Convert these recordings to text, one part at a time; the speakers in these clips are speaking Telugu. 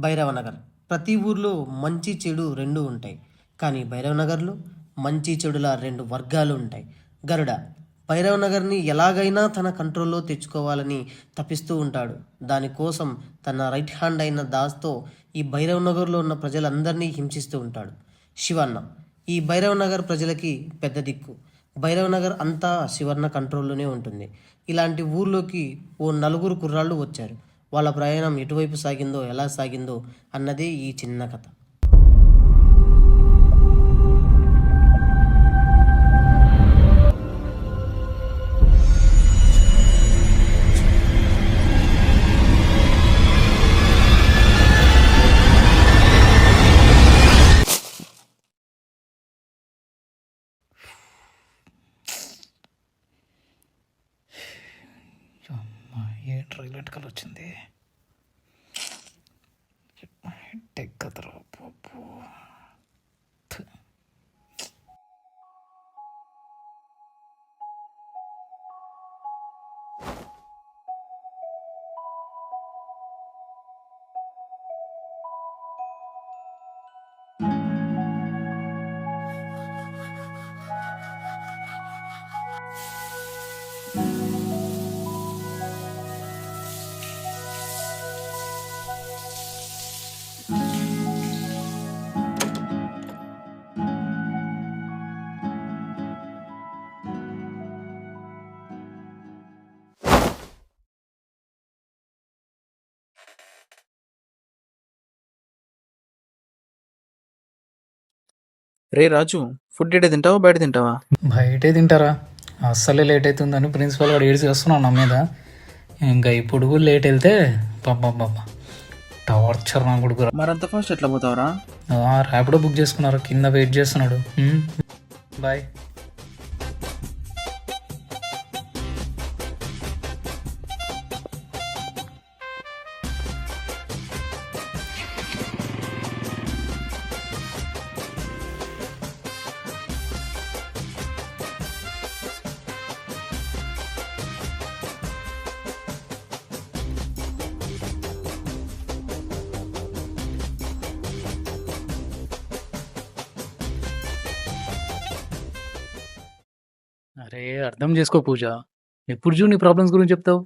భైరవనగర్. ప్రతి ఊర్లో మంచి చెడు రెండు ఉంటాయి. కానీ భైరవనగర్లో మంచి చెడుల రెండు వర్గాలు ఉంటాయి. గరుడ భైరవనగర్ని ఎలాగైనా తన కంట్రోల్లో తెచ్చుకోవాలని తపిస్తూ ఉంటాడు. దానికోసం తన రైట్ హ్యాండ్ అయిన దాస్తో ఈ భైరవనగర్లో ఉన్న ప్రజలందరినీ హింసిస్తూ ఉంటాడు. శివన్న ఈ భైరవనగర్ ప్రజలకి పెద్ద దిక్కు. భైరవనగర్ అంతా శివన్న కంట్రోల్లోనే ఉంటుంది. ఇలాంటి ఊర్లోకి ఓ నలుగురు కుర్రాళ్ళు వచ్చారు. వాళ్ళ ప్రయాణం ఎటువైపు సాగిందో ఎలా సాగిందో అన్నదే ఈ చిన్న కథ. ఏంట్రా ఇలాంటి కలర్ వచ్చింది? టెక్ కదరా బాబు. రే రాజు, ఫుడ్ ఎటే తింటావా బయట తింటావా? బయటే తింటారా? అస్సలే లేట్ అవుతుందని ప్రిన్సిపల్ వాడు ఏడ్చి వస్తున్నావు నా మీద. ఇంకా ఇప్పుడు కూడా లేట్ వెళ్తే బాబా టార్చర్ నా కొడుకు. మరంత ఫాస్ట్ ఎట్లా పోతావరా? ర్యాపిడో బుక్ చేసుకున్నారు, కింద వెయిట్ చేస్తున్నాడు. బాయ్. అరే అర్థం చేసుకో పూజ, ఎప్పుడు చూడు నీ ప్రాబ్లమ్స్ గురించి చెప్తావు,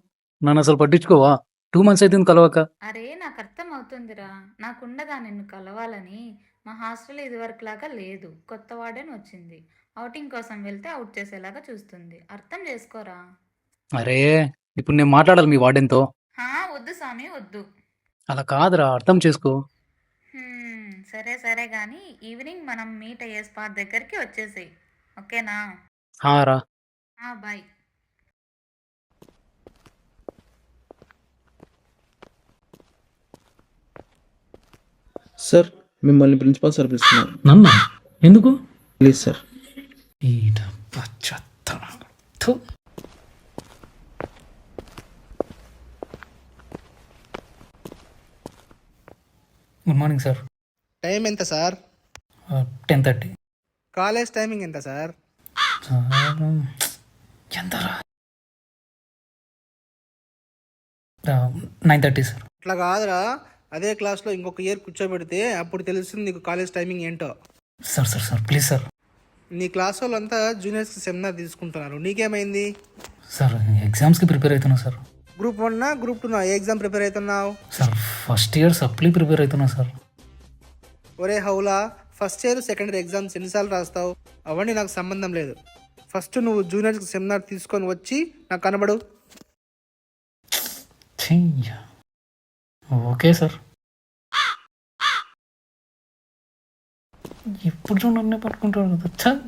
నన్ను అసలు పట్టించుకోవా? 2 months అవుతుంది కలవక. అరే నాకు అర్థం అవుతుందిరా, నాకుండదా నిన్ను కలవాలని. మా హాస్టల్ ఇదివరకులాగా లేదు, కొత్త వార్డెన్ వచ్చింది. అవుటింగ్ కోసం వెళ్తే అవుట్ చేసేలాగా చూస్తుంది. అర్థం చేసుకోరా. అరే ఇప్పుడు నేను మాట్లాడాలి మీ వార్డెన్తో. వద్దు స్వామి వద్దు. అలా కాదురా, అర్థం చేసుకో. సరే సరే కానీ ఈవినింగ్ మనం మీట్ అయ్యే స్పాట్ దగ్గరికి వచ్చేసేయి, ఓకేనా? రా. బాయ్. సార్, మిమ్మల్ని ప్రిన్సిపాల్ సార్ పిలుస్తున్నారు. నన్ను ఎందుకు? Please sir. Good morning sir. Time ఎంత సార్? 10:30. కాలేజ్ టైమింగ్ ఎంత సార్? ఎంతరా? 9:30 సార్. అట్లా కాదురా, అదే క్లాస్లో ఇంకొక ఇయర్ కూర్చోబెడితే అప్పుడు తెలుస్తుంది నీకు కాలేజ్ టైమింగ్ ఏంటో. Sir sir sir please sir. నీ క్లాస్ వాళ్ళంతా జూనియర్స్కి సెమినార్ తీసుకుంటున్నారు, నీకేమైంది? సార్ ఎగ్జామ్స్కి ప్రిపేర్ అవుతున్నా సార్. గ్రూప్ 1 గ్రూప్ 2 ఏ ఎగ్జామ్ ప్రిపేర్ అవుతున్నావు? Sir first year supply prepare అవుతున్నా సార్. ఒరే హౌలా, first year second year exams ఎన్నిసార్లు రాస్తావు? అవన్నీ నాకు సంబంధం లేదు. ఫస్ట్ నువ్వు జూనియర్స్కి సెమినార్ తీసుకొని వచ్చి నాకు కనబడు. Okay sir. ఇప్పుడు చూడండి పట్టుకుంటాడు కదా. చల్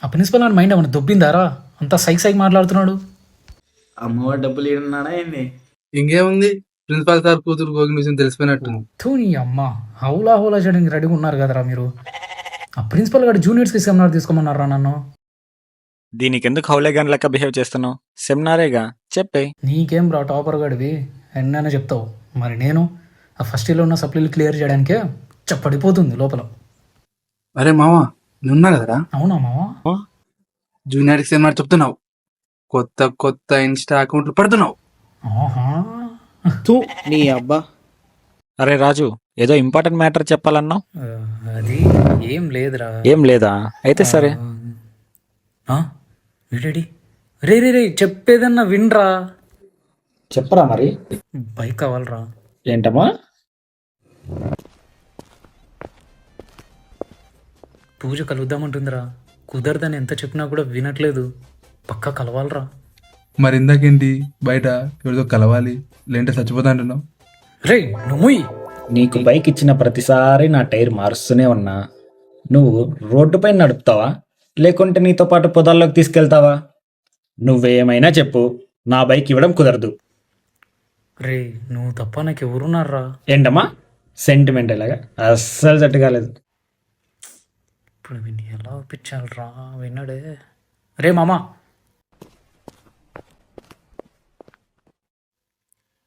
ఆ ప్రిన్సిపల్ అని మైండ్ ఏమన్నా దొబ్బిందారా? అంతా సైక్ మాట్లాడుతున్నాడు. అమ్మవాడు డబ్బులు ఇస్తున్నాడా ఏంది? ఇంకేముంది, ప్రిన్సిపాల్ సార్ కూతురు గోగిన విషయం తెలిసిపోయినట్టు. నీ అమ్మ హౌలా చేయడానికి రెడీగా ఉన్నారు కదరా మీరు. ఆ ప్రిన్సిపల్ గారు జూనియర్స్కి సెమినార్ తీసుకోమన్నారా నన్ను. దీనికెందుకు హౌలేగాన్ లెక్క బిహేవ్ చేస్తున్నావు? సెమినారేగా, చెప్పే. నీకేం రా టాపర్ గడివి, ఎన్నైనా చెప్తావు. మరి నేను ఆ ఫస్ట్ ఇయర్లో ఉన్న సప్లీలు క్లియర్ చేయడానికే చప్పడిపోతుంది లోపల. అరే మావా, నువ్వున్నా కదరా? అవునా మావా? జూనియర్కి సెమినార్ చెప్తున్నావు, కొత్త కొత్త ఇన్స్టా అకౌంట్లు పడుతున్నావు. ఆహా. తూ నీ అబ్బా. అరే రాజు, ఏదో ఇంపార్టెంట్ మ్యాటర్ చెప్పాలన్నావు. ఆ, అది ఏం లేదురా. ఏం లేదా? అయితే సరే. వీడేడి? రే రే రే చెప్పేదన్నా వినరా. చెప్పరా మరి. బైక్ కావాలరా. ఏంటమ్మా? పూజ కలుద్దామంటుందిరా. కుదరదని ఎంత చెప్పినా కూడా వినట్లేదు. పక్కా కలవాలరా. మరి ఇందాకేంటి బయట ఎవరితో కలవాలి లేదంటే చచ్చిపోతా అంటున్నావు? రే నువ్వు నీకు బైక్ ఇచ్చిన ప్రతిసారి నా టైర్ మారుస్తూనే ఉన్నా. నువ్వు రోడ్డుపై నడుపుతావా లేకుంటే నీతో పాటు పొదాల్లోకి తీసుకెళ్తావా? నువ్వేమైనా చెప్పు, నా బైక్ ఇవ్వడం కుదరదు. రే నువ్వు తప్ప నాకు ఎవరున్నారా? ఏంటమ్మా సెంటిమెంట్ ఇలాగా అస్సలు సెట్ కాలేదు. ఇప్పుడు విని ఎలా ఒప్పించాలరా? విన్నాడే. రే మామా,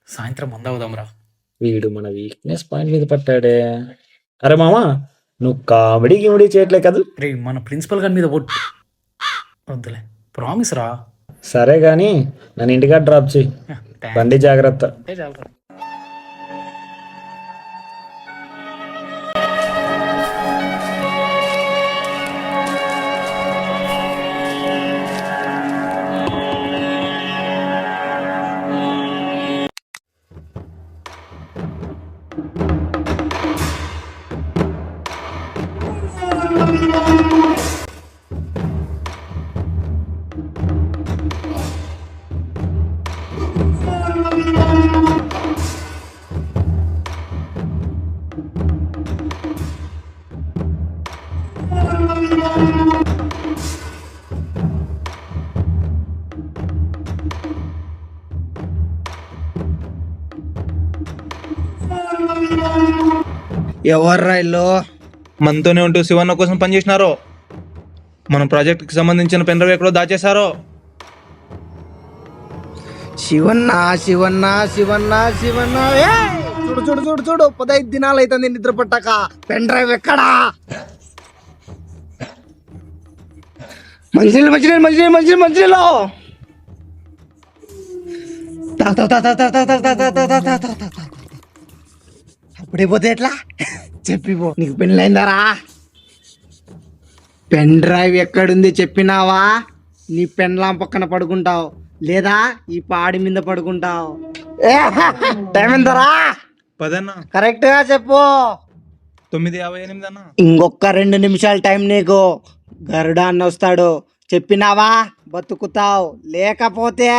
సాయంత్రం మందవుదాంరా. వీడు మన వీక్నెస్ పాయింట్ మీద పట్టాడే. అరే మామా, నువ్వు కామెడీ గిమిడీ చేయట్లే కదా? రే మన ప్రిన్సిపల్ గారి మీద ఒట్టు. వద్దులే, ప్రామిస్ రా. సరే గాని నన్ను ఇంటికా డ్రాప్ చేయి. బండి జాగ్రత్త. అంటే చాలరా. ఎవర్రా ఇల్లు? మనతోనే ఉంటూ శివన్న కోసం పనిచేసినారో, మన ప్రాజెక్ట్కి సంబంధించిన పెన్ డ్రైవ్ ఎక్కడో దాచేశారో. శివన్న శివన్న శివన్న శివన్న చూడు చూడు చూడు చూడు 15 దినాలు అవుతుంది నిద్ర పట్టాక. పెన్ డ్రైవ్ ఎక్కడా? మంచినీళ్ళు మంచినీళ్ళు మంచినీళ్ళు మంచినీళ్ళు మంచినీళ్ళు అప్పుడే పోతే ఎట్లా? చెప్పిపో. నీకు పెళ్ళైందారా? పెన్ డ్రైవ్ ఎక్కడుంది చెప్పినావా? నీ పెన్లాం పక్కన పడుకుంటావు లేదా ఈ పాడి మీద పడుకుంటావు. టైం ఎంతరా? 10 అన్న. కరెక్ట్ గా చెప్పు. 9:58 అన్న. ఇంకొక 2 నిమిషాలు టైం నీకు. గరుడా అన్న వస్తాడు. చెప్పినావా బతుకుతావు, లేకపోతే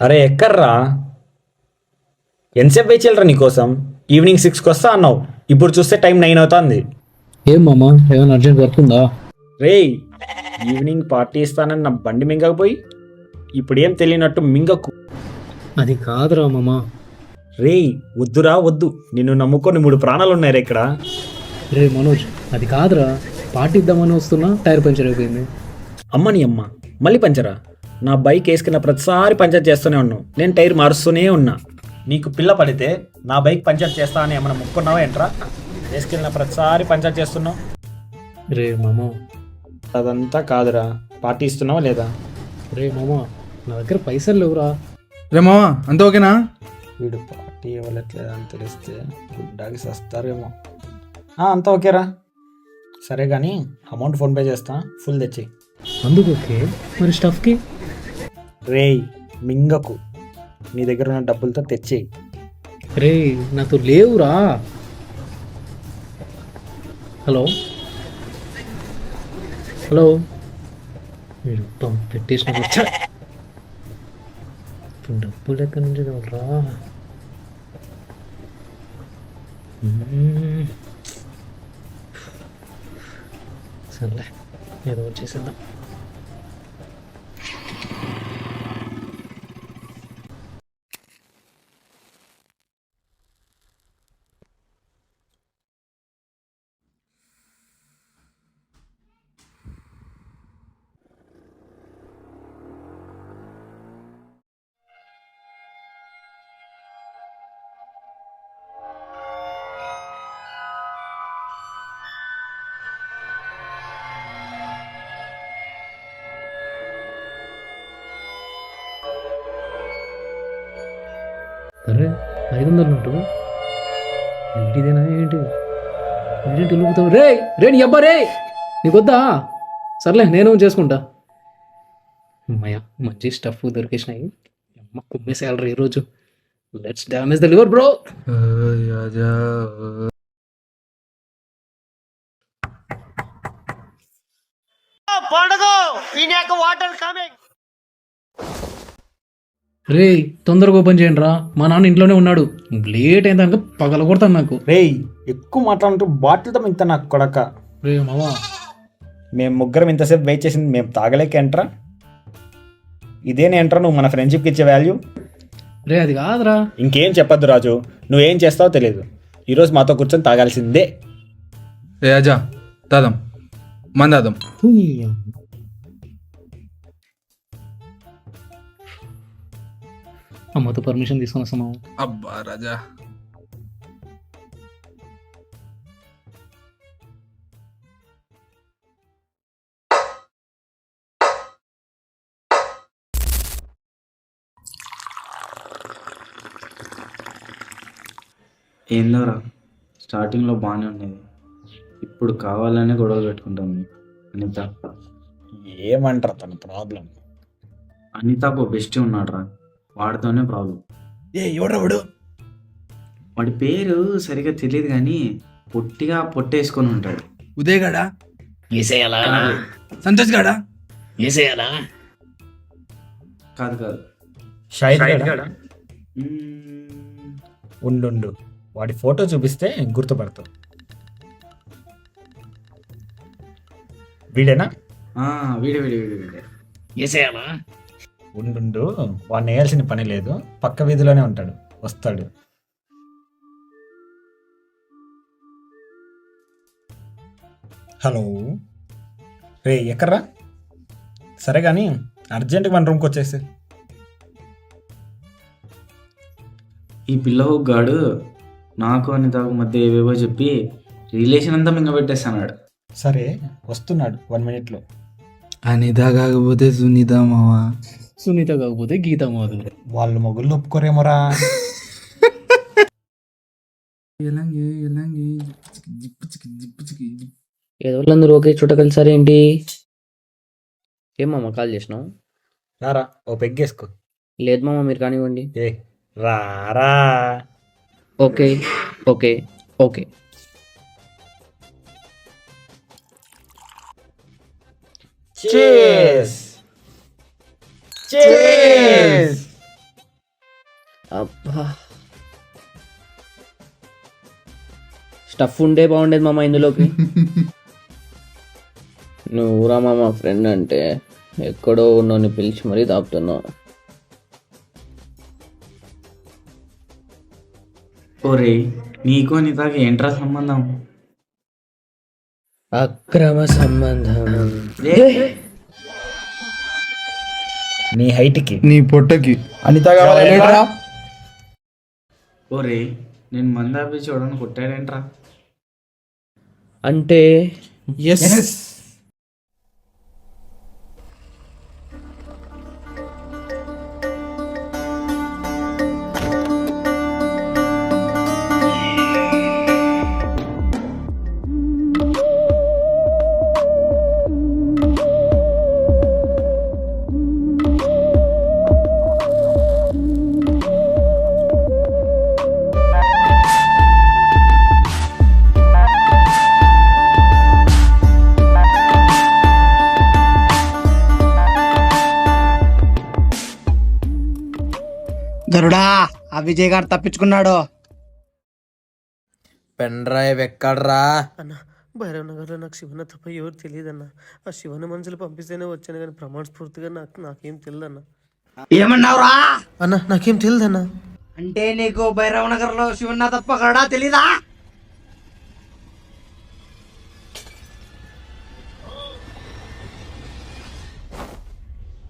అరే ఎక్కర్రా, ఎంతసేపు వేచేయాలరా నీకోసం? ఈవినింగ్ 6కి వస్తా అన్నావు, ఇప్పుడు చూస్తే టైం 9 అవుతుంది. ఏం మామా, ఏమైనా అర్జెంట్ వర్క్ ఉందా? రేయ్, ఈవినింగ్ పార్టీ ఇస్తానని నా బండి మింగకపోయి ఇప్పుడేం తెలియనట్టు మింగకు. అది కాదురా మామా. రేయ్ వద్దురా వద్దు, నిన్ను నమ్ముకొని 3 ప్రాణాలు ఉన్నాయి ఇక్కడ. రే మనోజ్, అది కాదురా. పార్టీ ఇద్దామని వస్తున్నా, టైర్ పంచర్ అయిపోయింది. అమ్మని అమ్మ, మళ్ళీ పంచరా? నా బైక్ వేసుకున్న ప్రతిసారి పంచర్ చేస్తూనే ఉన్నావు, నేను టైర్ మారుస్తూనే ఉన్నా. నీకు పిల్ల పడితే నా బైక్ పంచర్ చేస్తా అని ఏమన్నా ముక్కున్నావా ఏంట్రా? వేసుకెళ్ళిన ప్రతిసారి పంచర్ చేస్తున్నావు. రే మామా, అదంతా కాదురా, పార్టీ ఇస్తున్నావా లేదా? రే మామా, నా దగ్గర పైసలు లేవురా. రే మావా, అంత ఓకేనా? వీడు పార్టీ ఇవ్వట్లేదా అని తెలిస్తే గుడ్డాకి సస్తారేమో. అంతా ఓకేరా. సరే కానీ అమౌంట్ ఫోన్పే చేస్తా, ఫుల్ తెచ్చి. అందుకు ఓకే, మరి స్టఫ్కి? రేయ్ మింగకు, నీ దగ్గర ఉన్న డబ్బులతో తెచ్చేయి. రే నాతో లేవురా. హలో హలో, మీరు పెట్టేసిన డబ్బులు ఎక్కడి నుంచి కావాలరా? సర్లే ఏదో వచ్చేసేద్దాం. అరే 500 నోటు ఏంటిదేనా? ఏంటి ఏంటి తెలుగుతావు? రే రే నీ అబ్బా రే, నీకు వద్దా? సర్లే నేను చేసుకుంటా. అమ్మయ్య మంచి స్టఫ్ దొరికేసినాయి. అమ్మ కుమ్మే శాలరీ ఈరోజు. Let's damage the liver bro. రే తొందరగా ఓపెన్ చేయండి రా, మా నాన్న ఇంట్లోనే ఉన్నాడు. లేట్ అయిందాక పగల కొడతాను నాకు. రేయ్ ఎక్కువ మాట్లాడుతూ బాటిల్తో ఇంత నాకు కొడక. రే మావా, మేము ముగ్గురం ఇంతసేపు వెయిట్ చేసింది మేము తాగలేక ఎంట్రా? ఇదేనే ఎంట్రా నువ్వు మన ఫ్రెండ్షిప్కి ఇచ్చే వాల్యూ? రే అది కాదురా. ఇంకేం చెప్పొద్దు రాజు, నువ్వేం చేస్తావో తెలియదు. ఈరోజు మాతో కూర్చొని తాగాల్సిందే. ఏ అజా దాదాం మందాదం. అమ్మతో పర్మిషన్ తీసుకొని వస్తాము. అబ్బా రాజా, ఏందోరా స్టార్టింగ్లో బాగానే ఉండేది, ఇప్పుడు కావాలనే గొడవలు పెట్టుకుంటాను. అనిత ఏమంటారు తన ప్రాబ్లం? అనితకు బెస్ట్ ఉన్నాడురా, వాడితోనే ప్రాబ్లం. ఎవడవాడు? వాడి పేరు సరిగా తెలియదు కానీ పొట్టిగా పొట్టేసుకొని ఉంటాడు. ఉదయ్ గాడా, వేసేయాలా? సంతోష్ గాడా, వేసేయాలా? కాదు కాదు, షాహిద్ గాడా? మ్మ్, ఉండు వాడి ఫోటో చూపిస్తే గుర్తుపడతావు. వీడేనా? వీడే వీడే వీడే వీడే. వేసేయాలా? ఉండు వాడిని వేయాల్సిన పని లేదు, పక్క వీధిలోనే ఉంటాడు, వస్తాడు. హలో రే ఎక్కడ్రా? సరే కానీ అర్జెంట్గా మన రూమ్కి వచ్చేసి. ఈ పిల్లవు గాడు నాకు అనితకు మధ్య ఏవేవో చెప్పి రిలేషన్ అంతా మింగ పెట్టేస్తాడు. సరే వస్తున్నాడు 1 minute. అనిత కాకపోతే సునీత మావా. సునీత కాకపోతే గీత మాధురి. వాళ్ళు మొగుళ్ళు ఒప్పుకోరేమోరా. ఏదో వాళ్ళందరూ ఒకే చోట కలిసారేంటి? ఏమమ్మా కాల్ చేసినావు? రారా ఓ పెగ్గేసుకో. లేదు మామ మీరు కానివ్వండి. ఏ రారా. Okay okay okay. Cheers! Cheers! అబ్బా స్టఫ్ ఉండే బాగుండేది మామ ఇందులోకి. నువ్వురా మామ ఫ్రెండ్ అంటే ఎక్కడో ఉన్నోని పిలిచి మరీ తాపుతున్నావు. ఓరే నీకు అనితకి ఏంట్రా సంబంధం? అక్రమ సంబంధం. నీ హైట్కి నీ పొట్టకి అనిత కావాలేంట్రా? ఓరే నేను మందాపి చూడని కొట్టాడేంట్రా? అంటే ఎస్ గరుడా ఆ విజయ్ గారు తప్పించుకున్నాడు. పెన్ డ్రైవ్ ఎక్కడ్రా అన్న? భైరవ్ నగర్లో నాకు శివన్న తప్ప ఎవరు తెలియదన్న. ఆ శివన్న మనుషులు పంపిస్తేనే వచ్చాను, కానీ ప్రమాణ స్ఫూర్తిగా నాకేం తెలియదన్న. ఏమన్నావురా? అన్న నాకేం తెలియదన్న. అంటే నీకు భైరవ్ నగర్ లో శివన్న తప్ప గరుడా తెలీదా?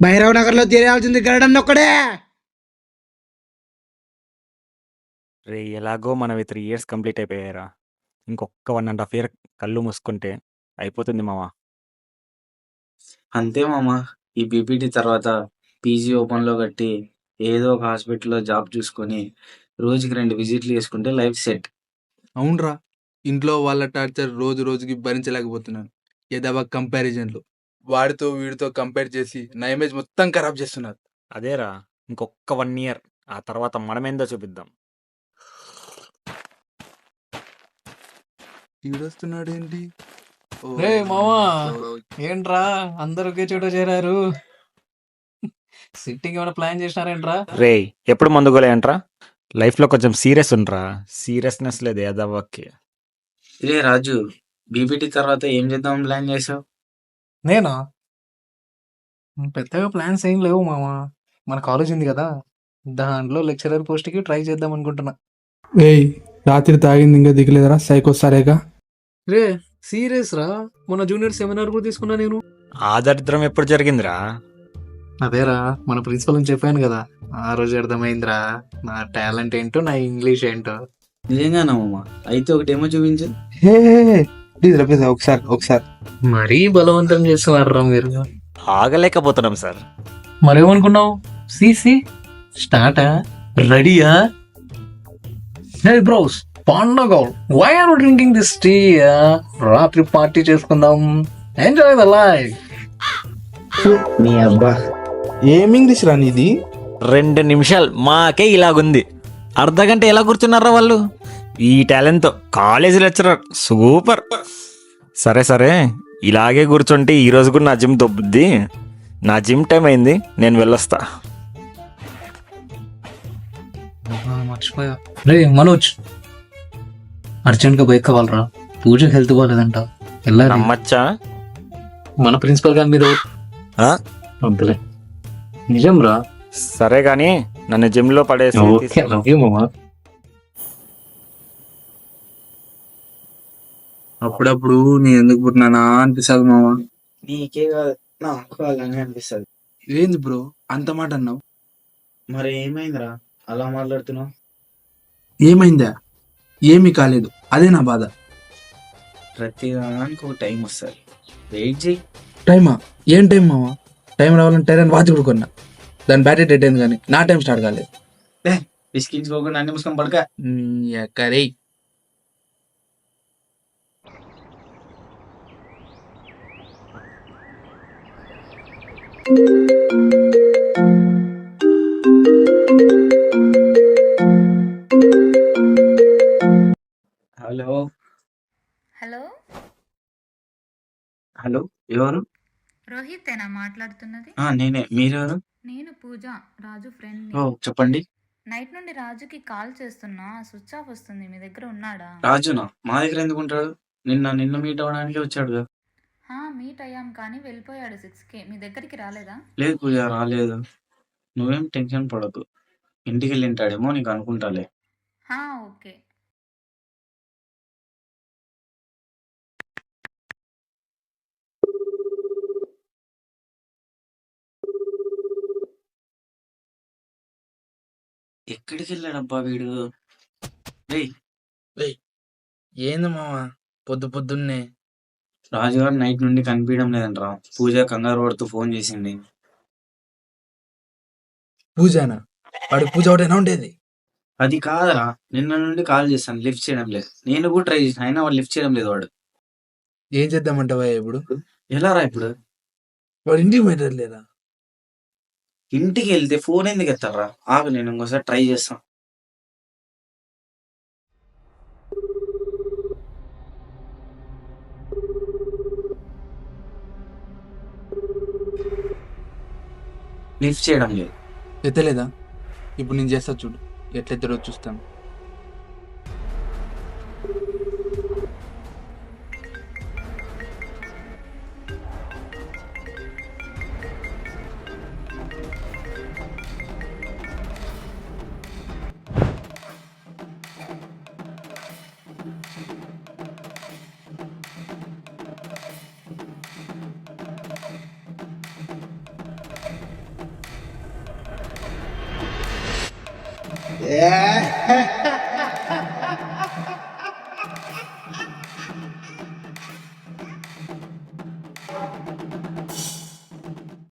భైరవ్ నగర్ లో తెలియాల్సింది గరుడన్న ఒక్కడే. రే ఎలాగో మనవి 3 years కంప్లీట్ అయిపోయారా. ఇంకొక 1.5 year కళ్ళు మూసుకుంటే అయిపోతుంది మావా. అంతే మామ. ఈ బీపీటీ తర్వాత పీజీ ఓపెన్లో కట్టి ఏదో ఒక హాస్పిటల్లో జాబ్ చూసుకొని రోజుకి 2 విజిట్లు చేసుకుంటే లైఫ్ సెట్. అవునరా, ఇంట్లో వాళ్ళ టార్చర్ రోజు రోజుకి భరించలేకపోతున్నాను. ఏదవ కంపారిజన్లు వాడితో వీడితో కంపేర్ చేసి నా ఇమేజ్ మొత్తం ఖరాబ్ చేస్తున్నారు. అదేరా, ఇంకొక 1 year, ఆ తర్వాత మనమేందో చూపిద్దాం. ఈడొస్తున్నాడు ఏంటి? రే మావా, ఏంట్రా అందరు ఒకే చోట చేరారు? సిట్టింగ్ ఏమైనా ప్లాన్ చేసినారేంట్రా? రే ఎప్పుడు మందుగోలే అంట్రా. లైఫ్లో కొంచెం సీరియస్ ఉండరా. సీరియస్నెస్ లేదు యాదవ్వకి. ఇదే రాజు, బీపీటీ తర్వాత ఏం చేద్దాం ప్లాన్ చేసావు? నేనా? పెద్దగా ప్లాన్స్ ఏం లేవు మావా. మన కాలేజ్ ఉంది కదా, దాంట్లో లెక్చరర్ పోస్ట్కి ట్రై చేద్దాం అనుకుంటున్నా. ఏయ్, రాత్రి తాగింది ఇంకా దిగలేదరా సైకో సరేగా? రే సీరియస్ రా, మొన్న జూనియర్ సెమినార్ కూడా తీసుకున్నా నేను. ఆ దరిద్రం ఎప్పుడు జరిగిందిరా? అదేరా, మన ప్రిన్సిపల్ అని చెప్పాను కదా, ఆ రోజు అర్థమైందిరా నా టాలెంట్ ఏంటో, నా ఇంగ్లీష్ ఏంటో. నిజంగానా మామ? అయితే ఒకటేమో చూపించు. ప్లీజ్ రపేస ఒకసారి. మరీ బలవంతం చేస్తున్నారా మీరు? ఆగలేకపోతున్నాం సార్. మరేమనుకున్నావు? సిసి స్టార్టా? రెడీయా? హే బ్రోస్, పండగ, why are drinking this tea? రాత్రి పార్టీ చేసుకుందాం, ఎంజాయ్ ద లైఫ్. నీ అబ్బా, ఏం ఇంగ్లీష్ రా నీది? 2 నిమిషాలు మాకే ఇలాగుంది. అర్ధగంట ఎలా కూర్చున్నారా వాళ్ళు? ఈ టాలెంట్తో కాలేజీ లెక్చరర్ సూపర్. సరే సరే, ఇలాగే కూర్చుంటే ఈ రోజు కూడా నా జిమ్ దొబ్బుద్ది. నా జిమ్ టైం అయింది, నేను వెళ్ళొస్తా. మర్చిపోయా. రే మనోజ్, అర్జెంట్గా బైక్ కావాలరా, పూజకి హెల్త్ బాగాలేదంట. వెళ్ళాలి. నమ్మచ్చా? మన ప్రిన్సిపల్ గారి మీద ఆ? వద్దులే, నిజం రా. సరే గాని నన్ను జిమ్ లో పడేసి ఓకే, తీసుకెళ్ళు. లవ్ యూ మామా. అప్పుడప్పుడు నేను ఎందుకు పుట్టినానా అనిపిస్తుంది మామ. నీకే కాదు, నాకు అలానే అనిపిస్తుంది. ఏంది బ్రో అంత మాట అన్నావు? మరి ఏమైందిరా అలా మాట్లాడుతున్నావు? ఏమైందా? ఏమీ కాలేదు, అదే నా బాధ. ప్రతి దానికి ఒక టైం వస్తుంది, వెయిట్ చేయి. టైమా? ఏం టైం మావా? టైం రావాలంటే టైం వాచ్ కూడా కొన్నా, దాని బ్యాటరీ డెడ్ అయింది కానీ నా టైం స్టార్ట్ కాలేదు. విసిగించుకోకుండా అన్ని ముసుకొని పడక. ఎక్కరే హలో హలో, హలో, ఎవరు? రోహితేనా మాట్లాడుతున్నది? నేనే. మీరెవరు? నేను పూజ, రాజు ఫ్రెండ్. ఓ చెప్పండి. నైట్ నుండి రాజుకి కాల్ చేస్తున్నా, స్విచ్ ఆఫ్ వస్తుంది. మీ దగ్గర ఉన్నాడా? రాజునా? మా దగ్గర ఎందుకు ఉంటాడు? నిన్న మీట్ అవ్వడానికి వచ్చాడుగా. మీట్ అయ్యాం కానీ వెళ్ళిపోయాడు 6కి. మీ దగ్గరికి రాలేదా? లేదు పూజ, రాలేదు. నువ్వేం టెన్షన్ పడకు, ఇంటికి వెళ్ళి ఉంటాడేమో నీకు అనుకుంటాలే. ఓకే. ఎక్కడికి వెళ్ళాడబ్బా వీడు? రేయ్, ఏంది మావా పొద్దున్నే? రాజుగారు నైట్ నుండి కనిపించడం లేదంటరా. పూజ కంగారు పడుతూ ఫోన్ చేసింది. పూజనా? వాడికి పూజ ఒకటేనా ఉండేది? అది కాదరా, నిన్న నుండి కాల్ చేస్తాను, లిఫ్ట్ చేయడం లేదు. నేను కూడా ట్రై చేసిన, అయినా వాడు లిఫ్ట్ చేయడం లేదు. వాడు ఏం చేద్దామంటావా ఇప్పుడు? ఎలా రా ఇప్పుడు? వాడు ఇంటికి పోయేది లేదా? ఇంటికి వెళ్తే ఫోన్ ఎందుకు ఎత్తారా? ఆగు, నేను ఇంకోసారి ట్రై చేస్తాను. లిఫ్ట్ చేయడం లేదు. ఎత్తలేదా? ఇప్పుడు నేను చేస్తా చూడు, ఎట్లయితే చూస్తాను.